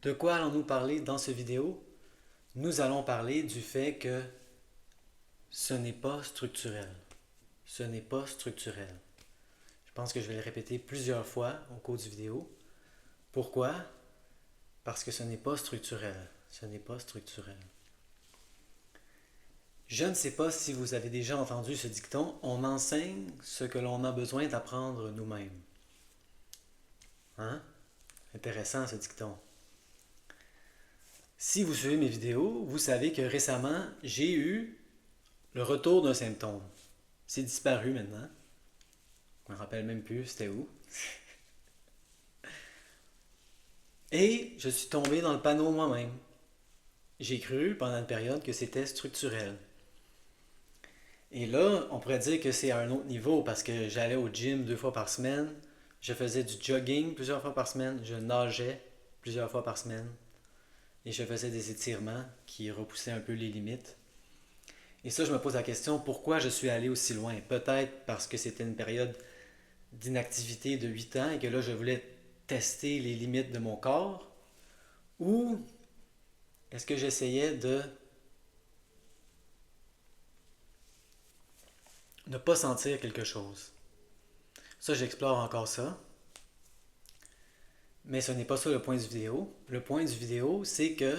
De quoi allons-nous parler dans cette vidéo? Nous allons parler du fait que ce n'est pas structurel. Ce n'est pas structurel. Je pense que je vais le répéter plusieurs fois au cours du vidéo. Pourquoi? Parce que ce n'est pas structurel. Ce n'est pas structurel. Je ne sais pas si vous avez déjà entendu ce dicton, on enseigne ce que l'on a besoin d'apprendre nous-mêmes. Hein? Intéressant ce dicton. Si vous suivez mes vidéos, vous savez que récemment, j'ai eu le retour d'un symptôme. C'est disparu maintenant. Je me rappelle même plus c'était où. Et je suis tombé dans le panneau moi-même. J'ai cru pendant une période que c'était structurel. Et là, on pourrait dire que c'est à un autre niveau parce que j'allais au gym 2 fois par semaine, je faisais du jogging plusieurs fois par semaine, je nageais plusieurs fois par semaine et je faisais des étirements qui repoussaient un peu les limites. Et ça, je me pose la question, pourquoi je suis allé aussi loin? Peut-être parce que c'était une période d'inactivité de 8 ans et que là, je voulais tester les limites de mon corps? Ou est-ce que j'essayais de ne pas sentir quelque chose? Ça, j'explore encore ça. Mais ce n'est pas ça le point du vidéo. Le point du vidéo, c'est que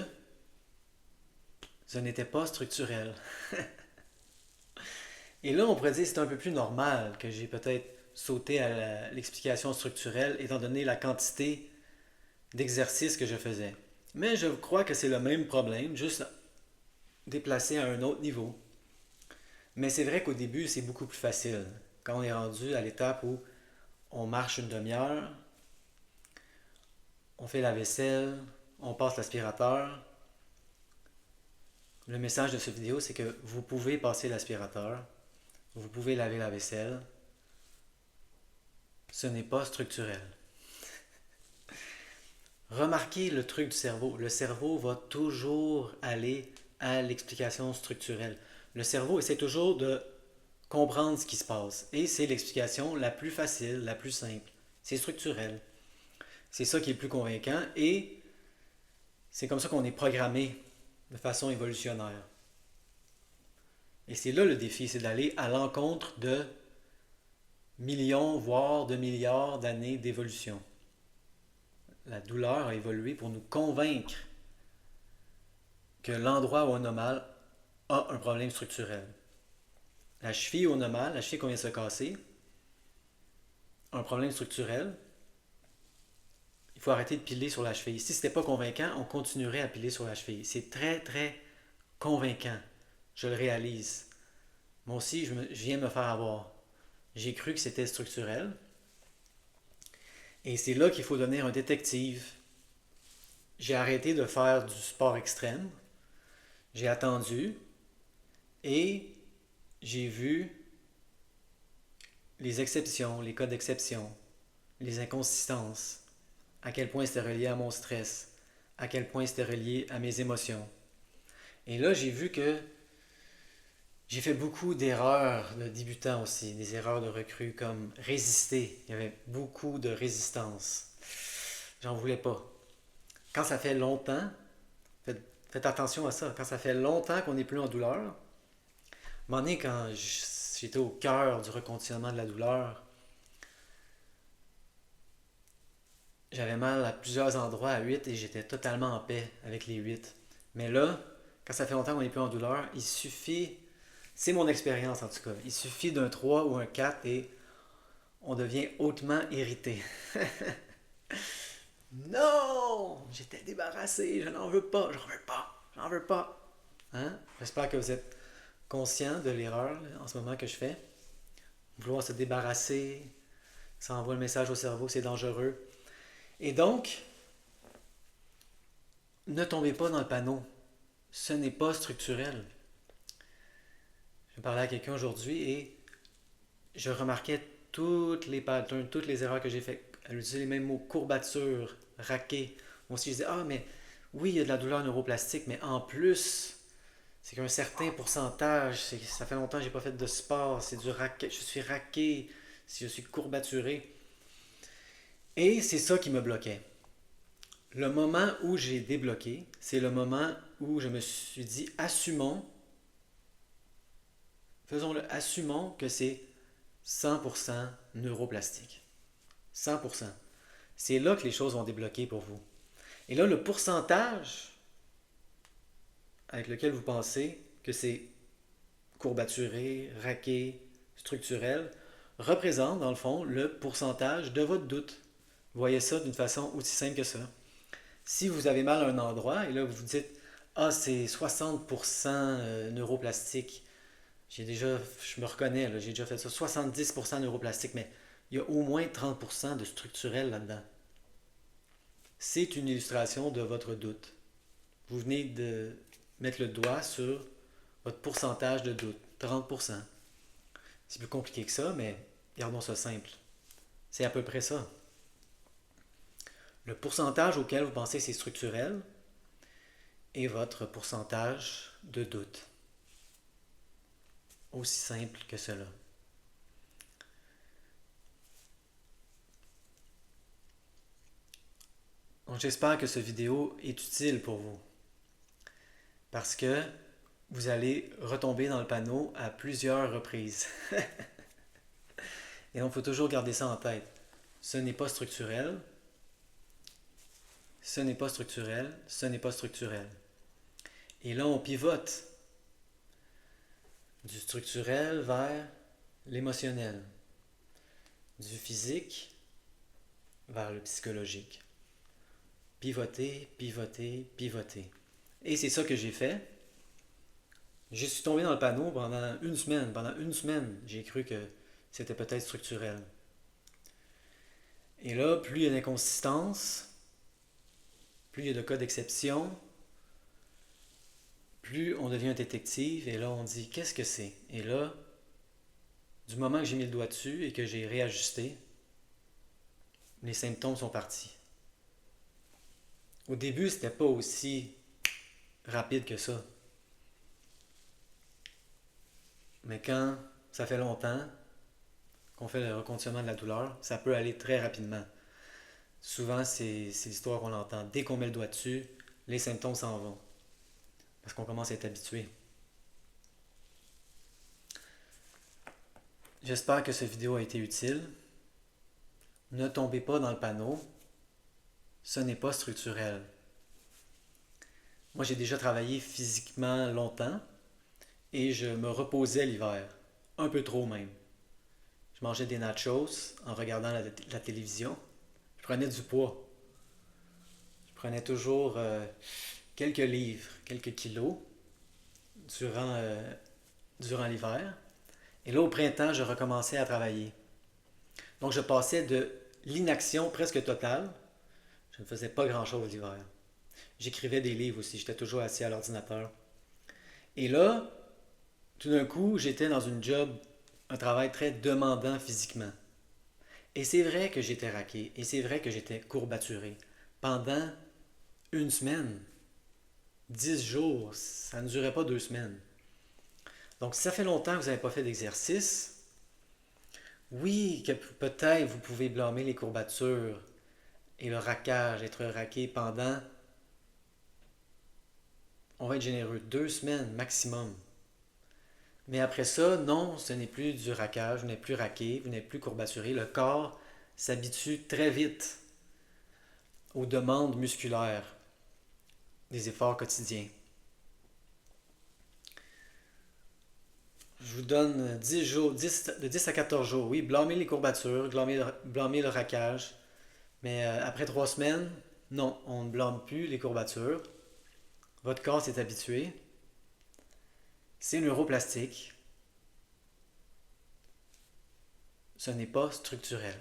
ce n'était pas structurel. Et là, on pourrait dire que c'est un peu plus normal que j'ai peut-être sauté à l'explication structurelle étant donné la quantité d'exercices que je faisais. Mais je crois que c'est le même problème, juste déplacé à un autre niveau. Mais c'est vrai qu'au début, c'est beaucoup plus facile. Quand on est rendu à l'étape où on marche une demi-heure, on fait la vaisselle, on passe l'aspirateur. Le message de cette vidéo, c'est que vous pouvez passer l'aspirateur, vous pouvez laver la vaisselle. Ce n'est pas structurel. Remarquez le truc du cerveau. Le cerveau va toujours aller à l'explication structurelle. Le cerveau essaie toujours de comprendre ce qui se passe. Et c'est l'explication la plus facile, la plus simple. C'est structurel. C'est ça qui est le plus convaincant et c'est comme ça qu'on est programmé de façon évolutionnaire. Et c'est là le défi, c'est d'aller à l'encontre de millions, voire de milliards d'années d'évolution. La douleur a évolué pour nous convaincre que l'endroit où on a mal a un problème structurel. La cheville où on a mal, la cheville qu'on vient de se casser, a un problème structurel. Il faut arrêter de piler sur la cheville. Si ce n'était pas convaincant, on continuerait à piler sur la cheville. C'est très, très convaincant. Je le réalise. Moi aussi, je viens de me faire avoir. J'ai cru que c'était structurel. Et c'est là qu'il faut devenir un détective. J'ai arrêté de faire du sport extrême. J'ai attendu. Et j'ai vu les exceptions, les cas d'exception, les inconsistances, à quel point c'était relié à mon stress, à quel point c'était relié à mes émotions. Et là, j'ai vu que j'ai fait beaucoup d'erreurs de débutant aussi, des erreurs de recrue comme résister. Il y avait beaucoup de résistance. J'en voulais pas. Quand ça fait longtemps, faites attention à ça, quand ça fait longtemps qu'on n'est plus en douleur, à un moment donné, quand j'étais au cœur du reconditionnement de la douleur, j'avais mal à plusieurs endroits à 8 et j'étais totalement en paix avec les 8. Mais là, quand ça fait longtemps qu'on n'est plus en douleur, il suffit, c'est mon expérience en tout cas, il suffit d'un 3 ou un 4 et on devient hautement irrité. Non! J'étais débarrassé, je n'en veux pas, j'en veux pas, j'en veux pas. Hein? J'espère que vous êtes conscient de l'erreur en ce moment que je fais. Vouloir se débarrasser, ça envoie le message au cerveau, c'est dangereux. Et donc, ne tombez pas dans le panneau. Ce n'est pas structurel. Je parlais à quelqu'un aujourd'hui et je remarquais toutes les patterns, toutes les erreurs que j'ai faites. Elle utilisait les mêmes mots, courbature, raquer. Moi aussi, je disais, ah, mais oui, il y a de la douleur neuroplastique, mais en plus, c'est qu'un certain pourcentage, ça fait longtemps que j'ai pas fait de sport, c'est du raquet, je suis raqué, si je suis courbaturé. Et c'est ça qui me bloquait. Le moment où j'ai débloqué, c'est le moment où je me suis dit, assumons que c'est 100% neuroplastique. 100%. C'est là que les choses vont débloquer pour vous. Et là, le pourcentage avec lequel vous pensez que c'est courbaturé, raqué, structurel, représente dans le fond le pourcentage de votre doute. Vous voyez ça d'une façon aussi simple que ça. Si vous avez mal à un endroit et là vous vous dites ah c'est 60% neuroplastique, je me reconnais, là, j'ai déjà fait ça, 70% neuroplastique, mais il y a au moins 30% de structurel là-dedans. C'est une illustration de votre doute. Vous venez de mettre le doigt sur votre pourcentage de doute, 30%. C'est plus compliqué que ça, mais gardons ça simple. C'est à peu près ça. Le pourcentage auquel vous pensez que c'est structurel et votre pourcentage de doute. Aussi simple que cela. Donc j'espère que cette vidéo est utile pour vous parce que vous allez retomber dans le panneau à plusieurs reprises. Et donc il faut toujours garder ça en tête. Ce n'est pas structurel, ce n'est pas structurel, ce n'est pas structurel. Et là on pivote du structurel vers l'émotionnel, du physique vers le psychologique. Pivoter, pivoter, pivoter. Et c'est ça que j'ai fait. Je suis tombé dans le panneau pendant une semaine. Pendant une semaine, j'ai cru que c'était peut-être structurel. Et là, plus il y a d'inconsistances, plus il y a de cas d'exception, plus on devient un détective. Et là, on dit qu'est-ce que c'est? Et là, du moment que j'ai mis le doigt dessus et que j'ai réajusté, les symptômes sont partis. Au début, c'était pas aussi rapide que ça. Mais quand ça fait longtemps qu'on fait le reconditionnement de la douleur, ça peut aller très rapidement. Souvent, c'est l'histoire qu'on entend. Dès qu'on met le doigt dessus, les symptômes s'en vont. Parce qu'on commence à être habitué. J'espère que cette vidéo a été utile. Ne tombez pas dans le panneau. Ce n'est pas structurel. Moi, j'ai déjà travaillé physiquement longtemps et je me reposais l'hiver. Un peu trop même. Je mangeais des nachos en regardant la télévision. Je prenais du poids. Je prenais toujours quelques livres, quelques kilos durant, durant l'hiver. Et là, au printemps, je recommençais à travailler. Donc, je passais de l'inaction presque totale. Je ne faisais pas grand-chose l'hiver. J'écrivais des livres aussi. J'étais toujours assis à l'ordinateur. Et là, tout d'un coup, j'étais dans une job, un travail très demandant physiquement. Et c'est vrai que j'étais raqué. Et c'est vrai que j'étais courbaturé. Pendant une semaine, 10 jours, ça ne durait pas 2 semaines. Donc, si ça fait longtemps que vous n'avez pas fait d'exercice, oui, que peut-être vous pouvez blâmer les courbatures et le raquage, être raqué pendant, on va être généreux, 2 semaines maximum. Mais après ça, non, ce n'est plus du raquage, vous n'êtes plus raqué, vous n'êtes plus courbaturé. Le corps s'habitue très vite aux demandes musculaires des efforts quotidiens. Je vous donne 10 jours, de 10 à 14 jours. Oui, blâmez les courbatures, blâmez le raquage. Mais après 3 semaines, non, on ne blâme plus les courbatures. Votre corps s'est habitué. C'est neuroplastique. Ce n'est pas structurel.